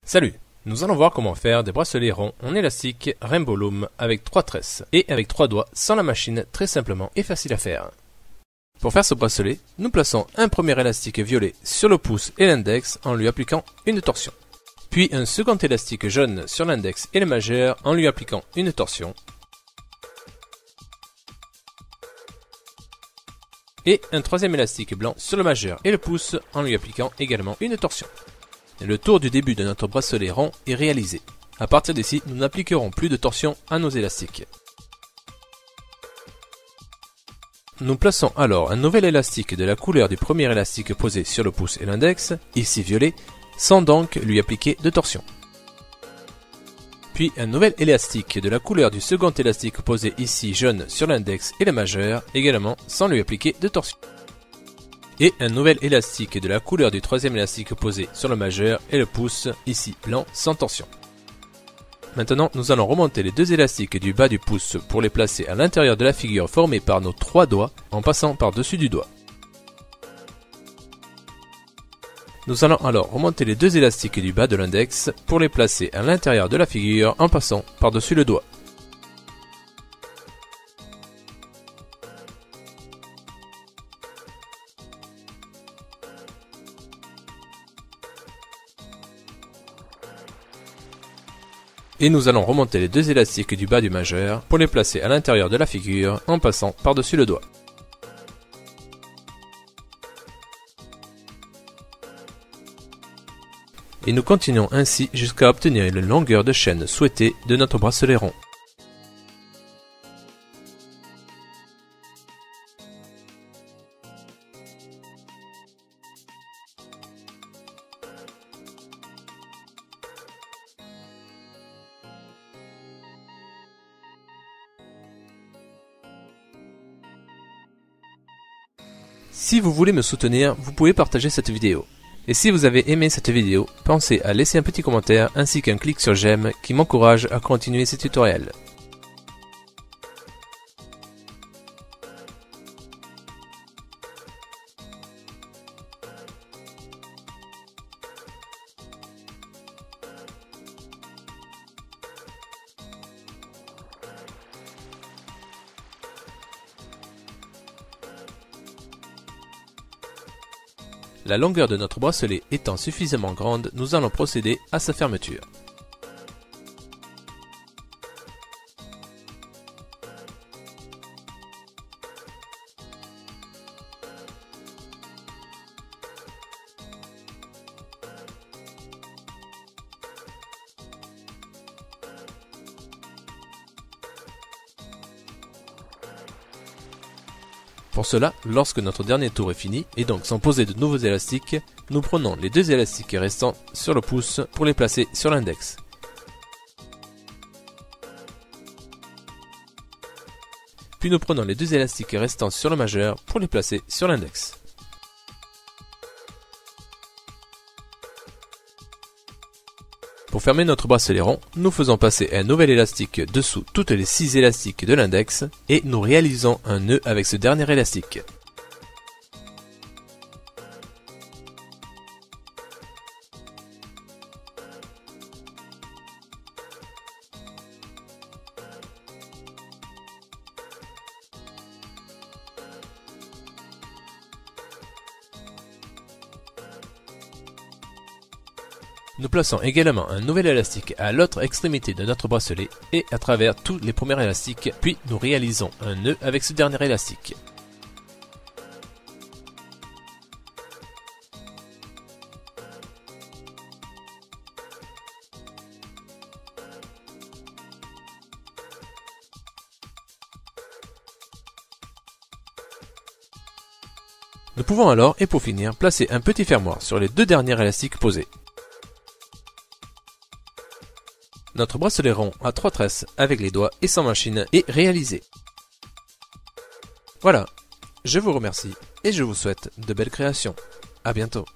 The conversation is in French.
Salut! Nous allons voir comment faire des bracelets ronds en élastique Rainbow Loom avec 3 tresses et avec 3 doigts sans la machine, très simplement et facile à faire. Pour faire ce bracelet, nous plaçons un premier élastique violet sur le pouce et l'index en lui appliquant une torsion. Puis un second élastique jaune sur l'index et le majeur en lui appliquant une torsion. Et un troisième élastique blanc sur le majeur et le pouce en lui appliquant également une torsion. Le tour du début de notre bracelet rond est réalisé. À partir d'ici, nous n'appliquerons plus de torsion à nos élastiques. Nous plaçons alors un nouvel élastique de la couleur du premier élastique posé sur le pouce et l'index, ici violet, sans donc lui appliquer de torsion. Puis un nouvel élastique de la couleur du second élastique posé ici jaune sur l'index et le majeur, également sans lui appliquer de torsion. Et un nouvel élastique de la couleur du troisième élastique posé sur le majeur et le pouce, ici blanc, sans torsion. Maintenant, nous allons remonter les deux élastiques du bas du pouce pour les placer à l'intérieur de la figure formée par nos 3 doigts en passant par-dessus du doigt. Nous allons alors remonter les deux élastiques du bas de l'index pour les placer à l'intérieur de la figure en passant par-dessus le doigt. Et nous allons remonter les deux élastiques du bas du majeur pour les placer à l'intérieur de la figure en passant par-dessus le doigt. Et nous continuons ainsi jusqu'à obtenir la longueur de chaîne souhaitée de notre bracelet rond. Si vous voulez me soutenir, vous pouvez partager cette vidéo. Et si vous avez aimé cette vidéo, pensez à laisser un petit commentaire ainsi qu'un clic sur j'aime qui m'encourage à continuer ces tutoriels. La longueur de notre bracelet étant suffisamment grande, nous allons procéder à sa fermeture. Pour cela, lorsque notre dernier tour est fini, et donc sans poser de nouveaux élastiques, nous prenons les deux élastiques restants sur le pouce pour les placer sur l'index. Puis nous prenons les deux élastiques restants sur le majeur pour les placer sur l'index. Pour fermer notre bracelet rond, nous faisons passer un nouvel élastique dessous toutes les 6 élastiques de l'index et nous réalisons un nœud avec ce dernier élastique. Nous plaçons également un nouvel élastique à l'autre extrémité de notre bracelet et à travers tous les premiers élastiques, puis nous réalisons un nœud avec ce dernier élastique. Nous pouvons alors, et pour finir, placer un petit fermoir sur les deux derniers élastiques posés. Notre bracelet rond à 3 tresses avec les doigts et sans machine est réalisé. Voilà, je vous remercie et je vous souhaite de belles créations. À bientôt.